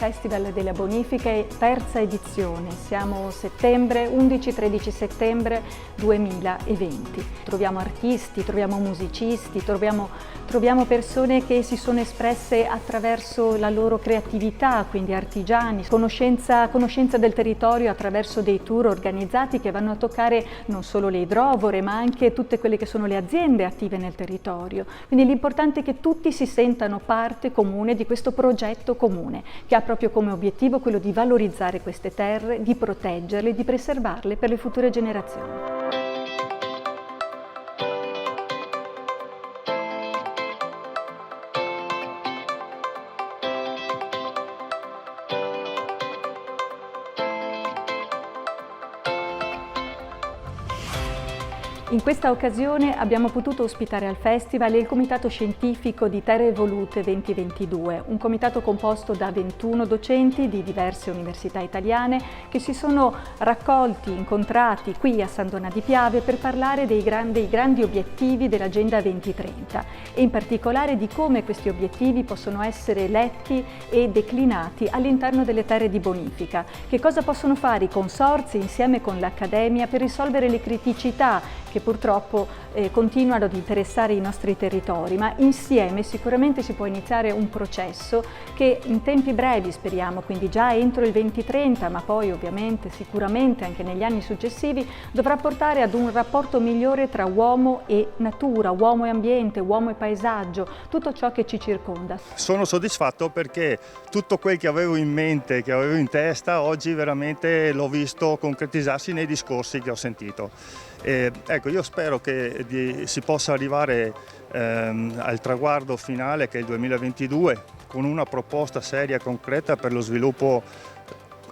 Festival della Bonifica è terza edizione, siamo settembre, 11-13 settembre 2020. Troviamo artisti, troviamo musicisti, troviamo persone che si sono espresse attraverso la loro creatività, quindi artigiani, conoscenza del territorio attraverso dei tour organizzati che vanno a toccare non solo le idrovore ma anche tutte quelle che sono le aziende attive nel territorio. Quindi l'importante è che tutti si sentano parte comune di questo progetto comune che ha proprio come obiettivo quello di valorizzare queste terre, di proteggerle, di preservarle per le future generazioni. In questa occasione abbiamo potuto ospitare al Festival il Comitato Scientifico di Terre Evolute 2022, un comitato composto da 21 docenti di diverse università italiane che si sono raccolti, incontrati qui a San Donà di Piave per parlare dei grandi obiettivi dell'Agenda 2030 e in particolare di come questi obiettivi possono essere letti e declinati all'interno delle terre di bonifica. Che cosa possono fare i consorzi insieme con l'Accademia per risolvere le criticità che purtroppo continuano ad interessare i nostri territori, ma insieme sicuramente si può iniziare un processo che in tempi brevi, speriamo, quindi già entro il 2030, ma poi ovviamente sicuramente anche negli anni successivi, dovrà portare ad un rapporto migliore tra uomo e natura, uomo e ambiente, uomo e paesaggio, tutto ciò che ci circonda. Sono soddisfatto perché tutto quel che avevo in mente, che avevo in testa, oggi veramente l'ho visto concretizzarsi nei discorsi che ho sentito. Ecco, io spero che si possa arrivare al traguardo finale che è il 2022 con una proposta seria e concreta per lo sviluppo,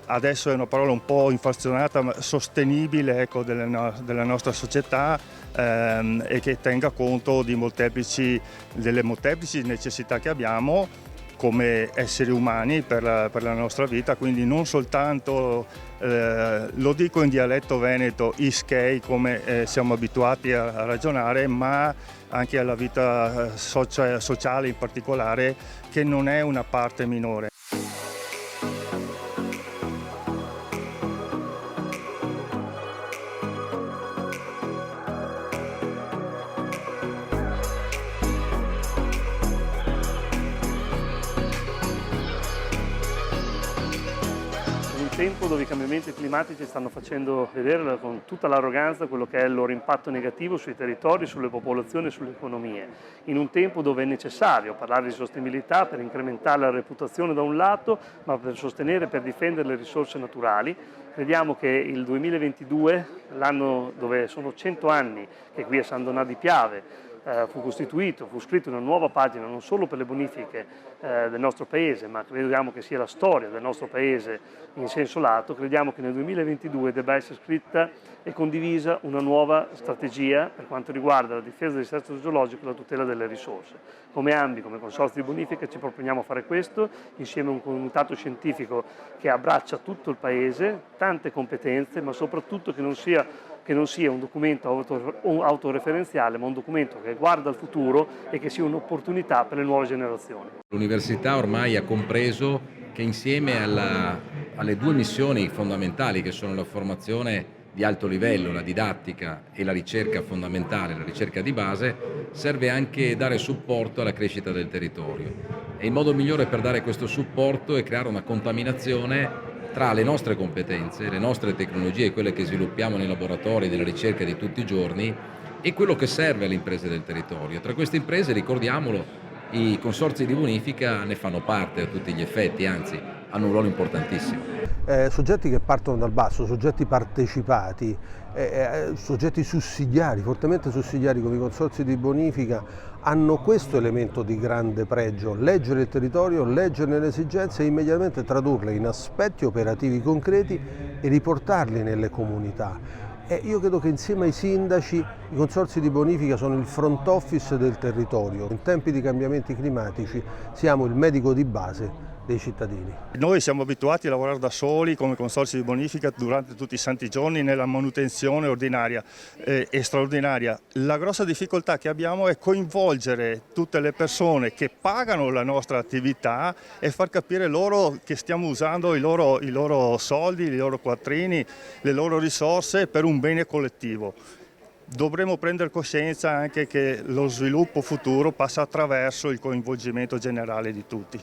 adesso è una parola un po' inflazionata, ma sostenibile, ecco, della nostra società e che tenga conto delle molteplici necessità che abbiamo come esseri umani per la nostra vita, quindi non soltanto, lo dico in dialetto veneto, ischei come siamo abituati a ragionare, ma anche alla vita sociale in particolare, che non è una parte minore. Tempo dove i cambiamenti climatici stanno facendo vedere con tutta l'arroganza quello che è il loro impatto negativo sui territori, sulle popolazioni e sulle economie. In un tempo dove è necessario parlare di sostenibilità per incrementare la reputazione da un lato, ma per sostenere e per difendere le risorse naturali, crediamo che il 2022, l'anno dove sono 100 anni che qui a San Donà di Piave fu scritta una nuova pagina non solo per le bonifiche del nostro paese, ma crediamo che sia la storia del nostro paese in senso lato. Crediamo che nel 2022 debba essere scritta e condivisa una nuova strategia per quanto riguarda la difesa del dissesto geologico e la tutela delle risorse. Come ANBI, come Consorzio di Bonifica, ci proponiamo a fare questo insieme a un comitato scientifico che abbraccia tutto il paese, tante competenze, ma soprattutto che non sia un documento autoreferenziale, ma un documento che guarda al futuro e che sia un'opportunità per le nuove generazioni. L'università ormai ha compreso che insieme alle due missioni fondamentali, che sono la formazione di alto livello, la didattica e la ricerca fondamentale, la ricerca di base, serve anche dare supporto alla crescita del territorio. E il modo migliore per dare questo supporto è creare una contaminazione tra le nostre competenze, le nostre tecnologie, quelle che sviluppiamo nei laboratori della ricerca di tutti i giorni, e quello che serve alle imprese del territorio. Tra queste imprese, ricordiamolo, i consorzi di bonifica ne fanno parte a tutti gli effetti, anzi hanno un ruolo importantissimo. Soggetti che partono dal basso, soggetti partecipati, soggetti sussidiari, fortemente sussidiari come i consorzi di bonifica, hanno questo elemento di grande pregio: leggere il territorio, leggerne le esigenze e immediatamente tradurle in aspetti operativi concreti e riportarli nelle comunità. Io credo che insieme ai sindaci i consorzi di bonifica sono il front office del territorio. In tempi di cambiamenti climatici siamo il medico di base dei cittadini. Noi siamo abituati a lavorare da soli come consorzi di bonifica durante tutti i santi giorni nella manutenzione ordinaria e straordinaria. La grossa difficoltà che abbiamo è coinvolgere tutte le persone che pagano la nostra attività e far capire loro che stiamo usando i loro soldi, i loro quattrini, le loro risorse per un bene collettivo. Dovremmo prendere coscienza anche che lo sviluppo futuro passa attraverso il coinvolgimento generale di tutti.